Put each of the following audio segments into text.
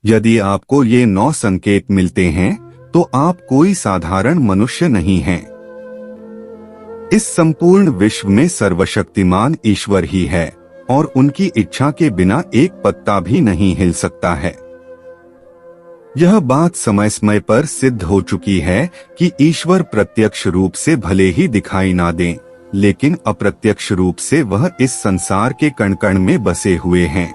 यदि आपको ये 9 संकेत मिलते हैं तो आप कोई साधारण मनुष्य नहीं हैं। इस संपूर्ण विश्व में सर्वशक्तिमान ईश्वर ही है और उनकी इच्छा के बिना एक पत्ता भी नहीं हिल सकता है। यह बात समय समय पर सिद्ध हो चुकी है कि ईश्वर प्रत्यक्ष रूप से भले ही दिखाई ना दें, लेकिन अप्रत्यक्ष रूप से वह इस संसार के कण कण में बसे हुए हैं।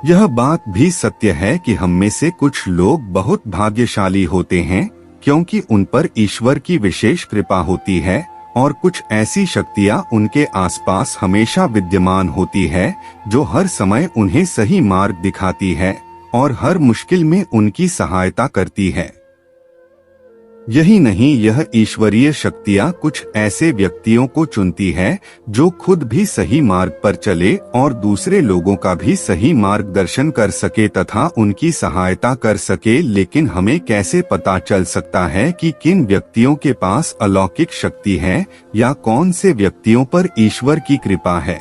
यह बात भी सत्य है कि हम में से कुछ लोग बहुत भाग्यशाली होते हैं क्योंकि उन पर ईश्वर की विशेष कृपा होती है और कुछ ऐसी शक्तियां उनके आसपास हमेशा विद्यमान होती है जो हर समय उन्हें सही मार्ग दिखाती है और हर मुश्किल में उनकी सहायता करती है। यही नहीं, यह ईश्वरीय शक्तियां कुछ ऐसे व्यक्तियों को चुनती है जो खुद भी सही मार्ग पर चले और दूसरे लोगों का भी सही मार्गदर्शन कर सके तथा उनकी सहायता कर सके। लेकिन हमें कैसे पता चल सकता है कि किन व्यक्तियों के पास अलौकिक शक्ति है या कौन से व्यक्तियों पर ईश्वर की कृपा है?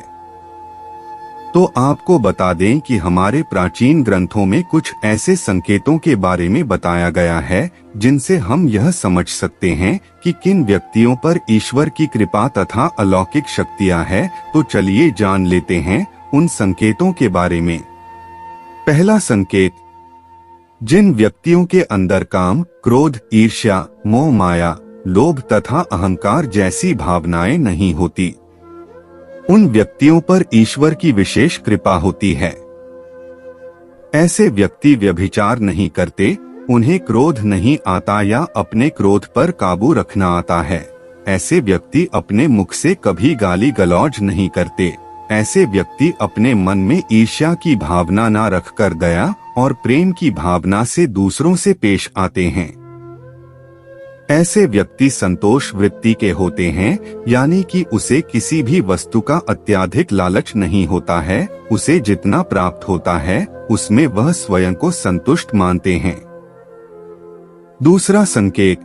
तो आपको बता दें कि हमारे प्राचीन ग्रंथों में कुछ ऐसे संकेतों के बारे में बताया गया है जिनसे हम यह समझ सकते हैं कि किन व्यक्तियों पर ईश्वर की कृपा तथा अलौकिक शक्तियां हैं। तो चलिए जान लेते हैं उन संकेतों के बारे में। पहला संकेत, जिन व्यक्तियों के अंदर काम, क्रोध, ईर्ष्या, मोह माया, लोभ तथा अहंकार जैसी भावनाएं नहीं होती, उन व्यक्तियों पर ईश्वर की विशेष कृपा होती है। ऐसे व्यक्ति व्यभिचार नहीं करते, उन्हें क्रोध नहीं आता या अपने क्रोध पर काबू रखना आता है। ऐसे व्यक्ति अपने मुख से कभी गाली गलौज नहीं करते। ऐसे व्यक्ति अपने मन में ईर्ष्या की भावना न रखकर दया और प्रेम की भावना से दूसरों से पेश आते हैं। ऐसे व्यक्ति संतोष वृत्ति के होते हैं, यानी कि उसे किसी भी वस्तु का अत्यधिक लालच नहीं होता है। उसे जितना प्राप्त होता है उसमें वह स्वयं को संतुष्ट मानते हैं। दूसरा संकेत,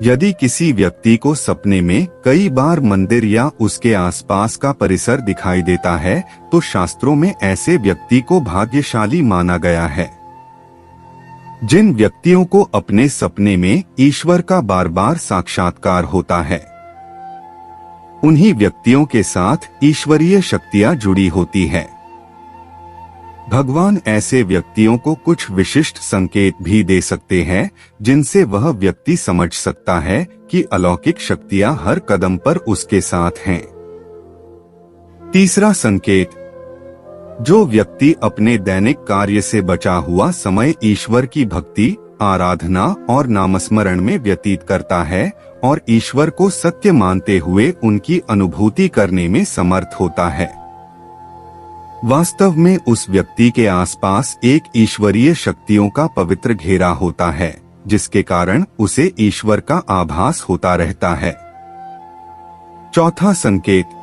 यदि किसी व्यक्ति को सपने में कई बार मंदिर या उसके आसपास का परिसर दिखाई देता है तो शास्त्रों में ऐसे व्यक्ति को भाग्यशाली माना गया है। जिन व्यक्तियों को अपने सपने में ईश्वर का बार बार साक्षात्कार होता है, उन्हीं व्यक्तियों के साथ ईश्वरीय शक्तियां जुड़ी होती है। भगवान ऐसे व्यक्तियों को कुछ विशिष्ट संकेत भी दे सकते हैं जिनसे वह व्यक्ति समझ सकता है कि अलौकिक शक्तियां हर कदम पर उसके साथ हैं। तीसरा संकेत, जो व्यक्ति अपने दैनिक कार्य से बचा हुआ समय ईश्वर की भक्ति, आराधना और नामस्मरण में व्यतीत करता है और ईश्वर को सत्य मानते हुए उनकी अनुभूति करने में समर्थ होता है, वास्तव में उस व्यक्ति के आसपास एक ईश्वरीय शक्तियों का पवित्र घेरा होता है जिसके कारण उसे ईश्वर का आभास होता रहता है। चौथा संकेत,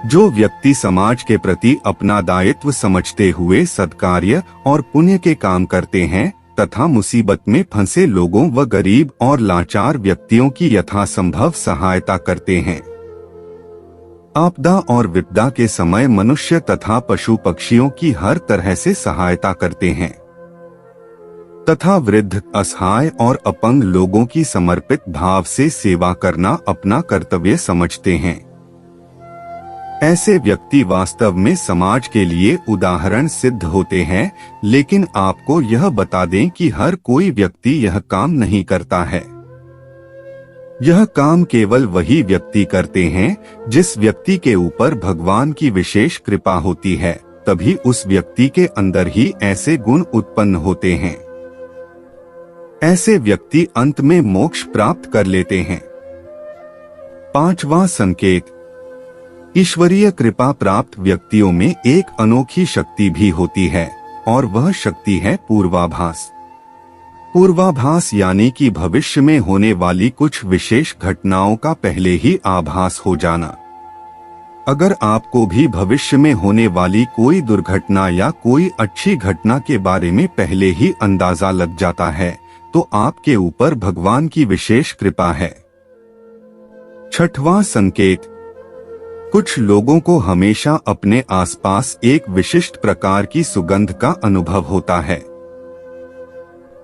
जो व्यक्ति समाज के प्रति अपना दायित्व समझते हुए सत्कार्य और पुण्य के काम करते हैं तथा मुसीबत में फंसे लोगों व गरीब और लाचार व्यक्तियों की यथासंभव सहायता करते हैं। आपदा और विपदा के समय मनुष्य तथा पशु पक्षियों की हर तरह से सहायता करते हैं तथा वृद्ध, असहाय और अपंग लोगों की समर्पित भाव से सेवा करना अपना कर्तव्य समझते हैं। ऐसे व्यक्ति वास्तव में समाज के लिए उदाहरण सिद्ध होते हैं। लेकिन आपको यह बता दें कि हर कोई व्यक्ति यह काम नहीं करता है। यह काम केवल वही व्यक्ति करते हैं जिस व्यक्ति के ऊपर भगवान की विशेष कृपा होती है, तभी उस व्यक्ति के अंदर ही ऐसे गुण उत्पन्न होते हैं। ऐसे व्यक्ति अंत में मोक्ष प्राप्त कर लेते हैं। पांचवा संकेत, ईश्वरीय कृपा प्राप्त व्यक्तियों में एक अनोखी शक्ति भी होती है और वह शक्ति है पूर्वाभास। पूर्वाभास यानी कि भविष्य में होने वाली कुछ विशेष घटनाओं का पहले ही आभास हो जाना। अगर आपको भी भविष्य में होने वाली कोई दुर्घटना या कोई अच्छी घटना के बारे में पहले ही अंदाजा लग जाता है तो आपके ऊपर भगवान की विशेष कृपा है। छठवां संकेत, कुछ लोगों को हमेशा अपने आसपास एक विशिष्ट प्रकार की सुगंध का अनुभव होता है।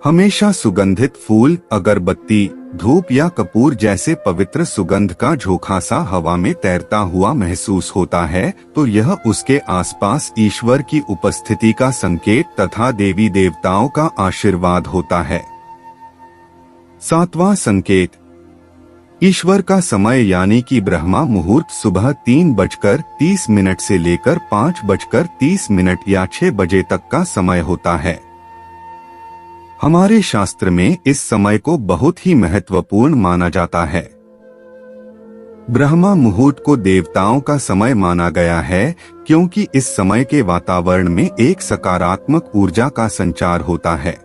हमेशा सुगंधित फूल, अगरबत्ती, धूप या कपूर जैसे पवित्र सुगंध का झोंका सा हवा में तैरता हुआ महसूस होता है, तो यह उसके आसपास ईश्वर की उपस्थिति का संकेत तथा देवी देवताओं का आशीर्वाद होता है। 7वां संकेत, ईश्वर का समय यानी कि ब्रह्मा मुहूर्त सुबह 3:30 से लेकर 5:30 या 6 बजे तक का समय होता है। हमारे शास्त्र में इस समय को बहुत ही महत्वपूर्ण माना जाता है। ब्रह्मा मुहूर्त को देवताओं का समय माना गया है क्योंकि इस समय के वातावरण में एक सकारात्मक ऊर्जा का संचार होता है।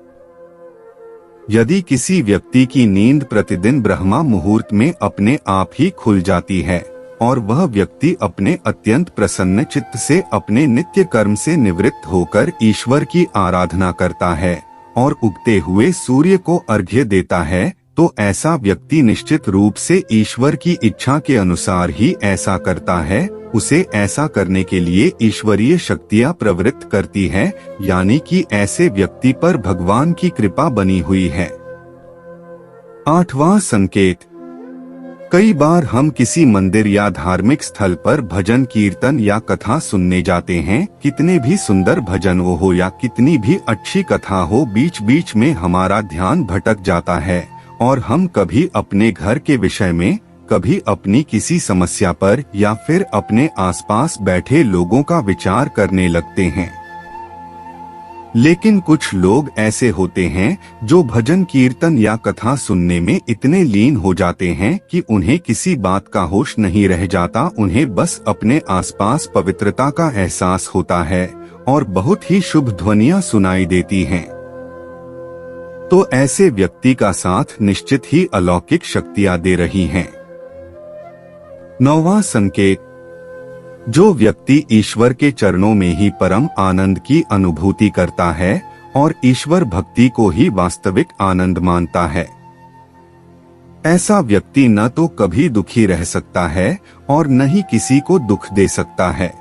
यदि किसी व्यक्ति की नींद प्रतिदिन ब्रह्मा मुहूर्त में अपने आप ही खुल जाती है और वह व्यक्ति अपने अत्यंत प्रसन्न चित्त से अपने नित्य कर्म से निवृत्त होकर ईश्वर की आराधना करता है और उगते हुए सूर्य को अर्घ्य देता है, तो ऐसा व्यक्ति निश्चित रूप से ईश्वर की इच्छा के अनुसार ही ऐसा करता है। उसे ऐसा करने के लिए ईश्वरीय शक्तियां प्रवृत्त करती है, यानी कि ऐसे व्यक्ति पर भगवान की कृपा बनी हुई है। 8वां संकेत, कई बार हम किसी मंदिर या धार्मिक स्थल पर भजन कीर्तन या कथा सुनने जाते हैं। कितने भी सुंदर भजन हो या कितनी भी अच्छी कथा हो, बीच बीच में हमारा ध्यान भटक जाता है और हम कभी अपने घर के विषय में, कभी अपनी किसी समस्या पर या फिर अपने आसपास बैठे लोगों का विचार करने लगते हैं। लेकिन कुछ लोग ऐसे होते हैं जो भजन कीर्तन या कथा सुनने में इतने लीन हो जाते हैं कि उन्हें किसी बात का होश नहीं रह जाता। उन्हें बस अपने आसपास पवित्रता का एहसास होता है और बहुत ही शुभ ध्वनियां सुनाई देती हैं। तो ऐसे व्यक्ति का साथ निश्चित ही अलौकिक शक्तियां दे रही हैं। 9वां संकेत, जो व्यक्ति ईश्वर के चरणों में ही परम आनंद की अनुभूति करता है और ईश्वर भक्ति को ही वास्तविक आनंद मानता है, ऐसा व्यक्ति न तो कभी दुखी रह सकता है और न ही किसी को दुख दे सकता है।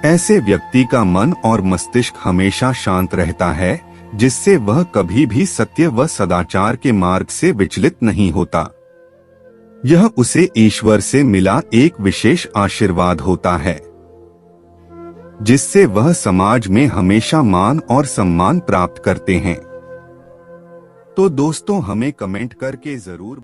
ऐसे व्यक्ति का मन और मस्तिष्क हमेशा शांत रहता है, जिससे वह कभी भी सत्य व सदाचार के मार्ग से विचलित नहीं होता। यह उसे ईश्वर से मिला एक विशेष आशीर्वाद होता है, जिससे वह समाज में हमेशा मान और सम्मान प्राप्त करते हैं। तो दोस्तों, हमें कमेंट करके जरूर